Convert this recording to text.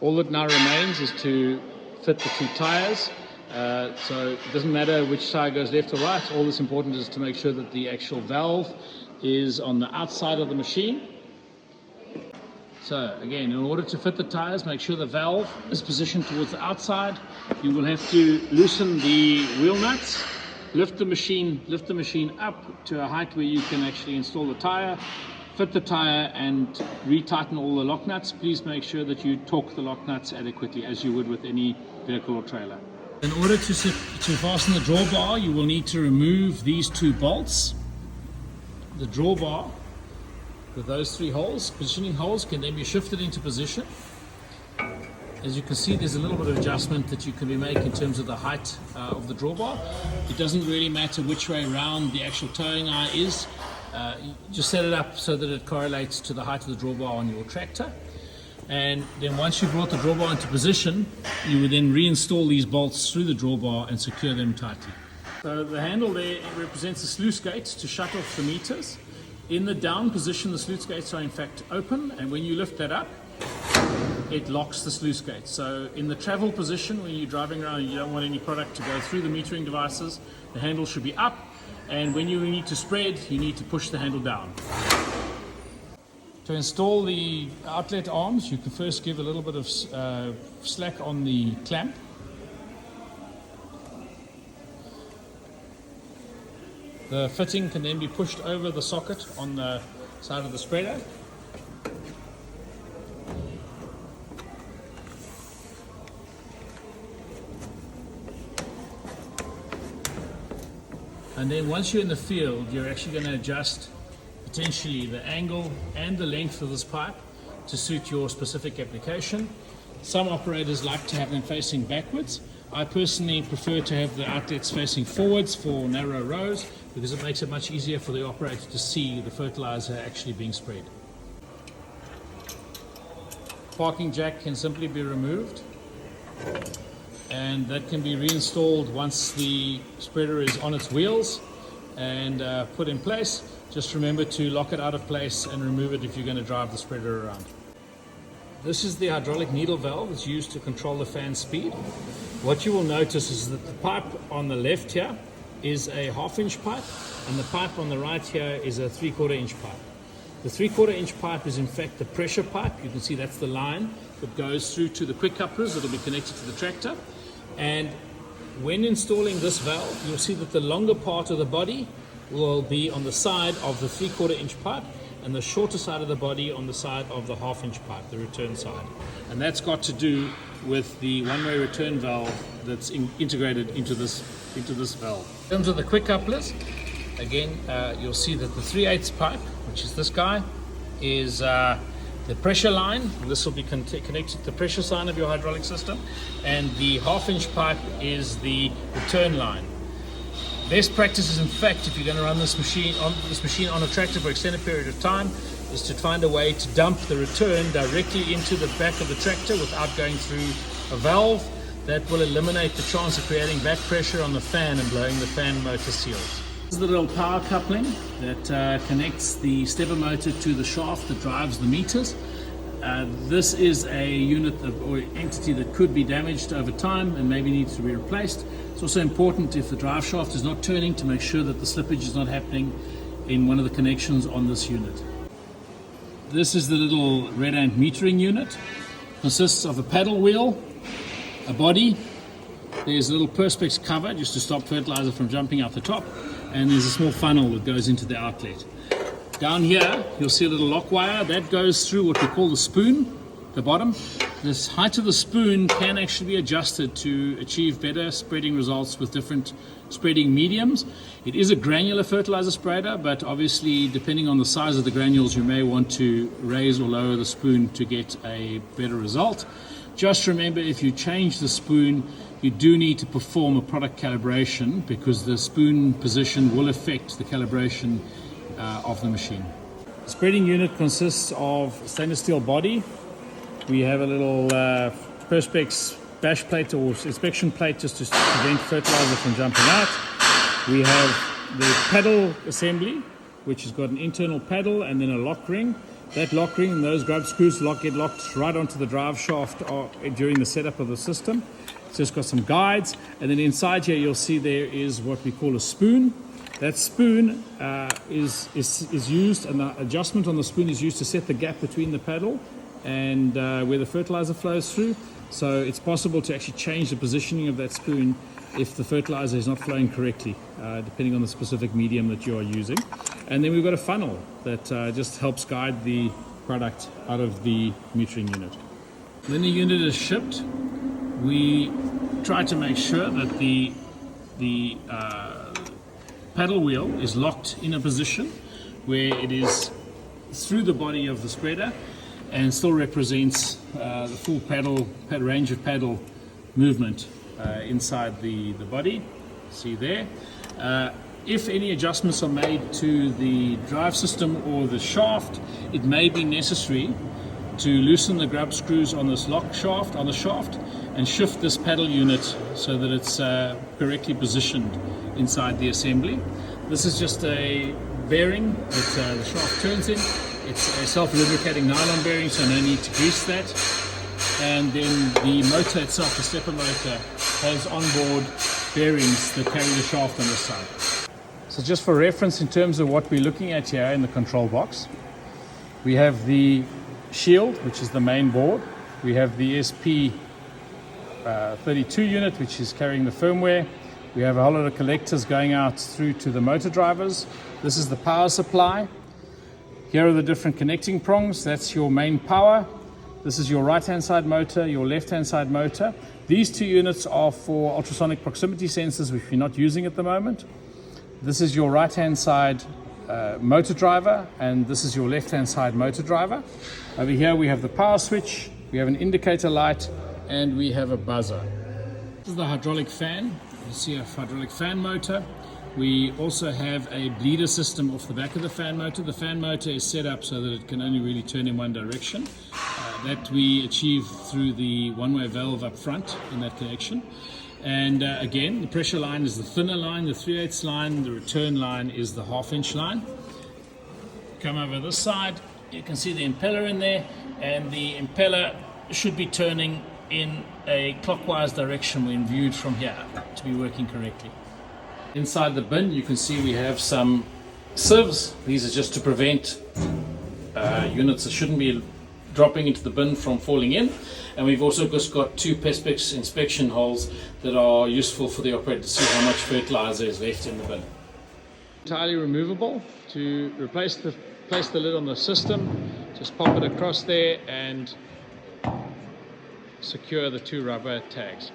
All that now remains is to fit the two tires. So it doesn't matter which tire goes left or right. All that's important is to make sure that the actual valve is on the outside of the machine. So again, in order to fit the tires, make sure the valve is positioned towards the outside. You will have to loosen the wheel nuts, lift the machine up to a height where you can actually install the tire, fit the tire and retighten all the lock nuts. Please make sure that you torque the lock nuts adequately as you would with any vehicle or trailer. In order to fasten the drawbar, you will need to remove these two bolts. The drawbar with those three holes, positioning holes, can then be shifted into position. As you can see, there's a little bit of adjustment that you can make in terms of the height of the drawbar. It doesn't really matter which way around the actual towing eye is. You just set it up so that it correlates to the height of the drawbar on your tractor. And then once you've brought the drawbar into position, you would then reinstall these bolts through the drawbar and secure them tightly. So the handle there represents the sluice gates to shut off the meters. In the down position, the sluice gates are in fact open, and when you lift that up, it locks the sluice gates. So in the travel position, when you're driving around and you don't want any product to go through the metering devices, the handle should be up, and when you need to spread, you need to push the handle down. To install the outlet arms, you can first give a little bit of slack on the clamp. The fitting can then be pushed over the socket on the side of the spreader. And then once you're in the field, you're actually going to adjust potentially the angle and the length of this pipe to suit your specific application. Some operators like to have them facing backwards. I personally prefer to have the outlets facing forwards for narrow rows because it makes it much easier for the operator to see the fertilizer actually being sprayed. Parking jack can simply be removed, and that can be reinstalled once the spreader is on its wheels and put in place. Just remember to lock it out of place and remove it if you're going to drive the spreader around. This is the hydraulic needle valve that's used to control the fan speed. What you will notice is that the pipe on the left here is a 1/2 inch pipe, and the pipe on the right here is a 3/4 inch pipe. The 3/4 inch pipe is in fact the pressure pipe. You can see that's the line that goes through to the quick couplers that will be connected to the tractor. And when installing this valve, you'll see that the longer part of the body will be on the side of the 3/4 inch pipe, and the shorter side of the body on the side of the 1/2 inch pipe, the return side. And that's got to do with the one-way return valve that's integrated into this valve. In terms of the quick couplers, again, you'll see that the 3/8 pipe, which is this guy, is the pressure line. This will be connected to the pressure side of your hydraulic system, and the 1/2 inch pipe is the return line. Best practice is, in fact, if you're going to run this machine on a tractor for an extended period of time, is to find a way to dump the return directly into the back of the tractor without going through a valve. That will eliminate the chance of creating back pressure on the fan and blowing the fan motor seals. This is the little power coupling that connects the stepper motor to the shaft that drives the meters. This is a unit or entity that could be damaged over time and maybe needs to be replaced. It's also important, if the drive shaft is not turning, to make sure that the slippage is not happening in one of the connections on this unit. This is the little red ant metering unit. It consists of a paddle wheel, a body, there's a little perspex cover just to stop fertilizer from jumping out the top, and there's a small funnel that goes into the outlet. Down here, you'll see a little lock wire that goes through what we call the spoon, the bottom. This height of the spoon can actually be adjusted to achieve better spreading results with different spreading mediums. It is a granular fertilizer spreader, but obviously depending on the size of the granules, you may want to raise or lower the spoon to get a better result. Just remember, if you change the spoon, you do need to perform a product calibration, because the spoon position will affect the calibration of the machine. The spreading unit consists of a stainless steel body. We have a little perspex bash plate or inspection plate just to prevent fertilizer from jumping out. We have the paddle assembly, which has got an internal paddle and then a lock ring. That lock ring and those grub screws get locked right onto the drive shaft during the setup of the system. It's just got some guides, and then inside here you'll see there is what we call a spoon. That spoon is used, and the adjustment on the spoon is used to set the gap between the paddle and where the fertilizer flows through. So it's possible to actually change the positioning of that spoon if the fertilizer is not flowing correctly, depending on the specific medium that you are using. And then we've got a funnel that just helps guide the product out of the metering unit. When the unit is shipped, we try to make sure that the paddle wheel is locked in a position where it is through the body of the spreader and still represents the full range of paddle movement inside the body. See there. If any adjustments are made to the drive system or the shaft, it may be necessary to loosen the grub screws on this lock shaft, on the shaft, and shift this paddle unit so that it's correctly positioned inside the assembly. This is just a bearing that the shaft turns in. It's a self-lubricating nylon bearing, so no need to grease that. And then the motor itself, the stepper motor, has onboard bearings that carry the shaft on this side. So just for reference in terms of what we're looking at here in the control box, we have the shield, which is the main board. We have the SP32 unit, which is carrying the firmware. We have a whole lot of collectors going out through to the motor drivers. This is the power supply. Here are the different connecting prongs. That's your main power. This is your right-hand side motor, your left-hand side motor. These two units are for ultrasonic proximity sensors, which we're not using at the moment. This is your right-hand side motor driver, and this is your left-hand side motor driver. Over here we have the power switch, we have an indicator light, and we have a buzzer. This is the hydraulic fan. You see a hydraulic fan motor. We also have a bleeder system off the back of the fan motor. The fan motor is set up so that it can only really turn in one direction. That we achieve through the one-way valve up front in that connection. And again, the pressure line is the thinner line, the 3/8 line. The return line is the 1/2 line. Come over this side, you can see the impeller in there, and the impeller should be turning in a clockwise direction when viewed from here to be working correctly. Inside the bin, you can see we have some sieves. These are just to prevent units that shouldn't be dropping into the bin from falling in. And we've also just got two Perspex inspection holes that are useful for the operator to see how much fertilizer is left in the bin. Entirely removable. To place the lid on the system, just pop it across there and secure the two rubber tags.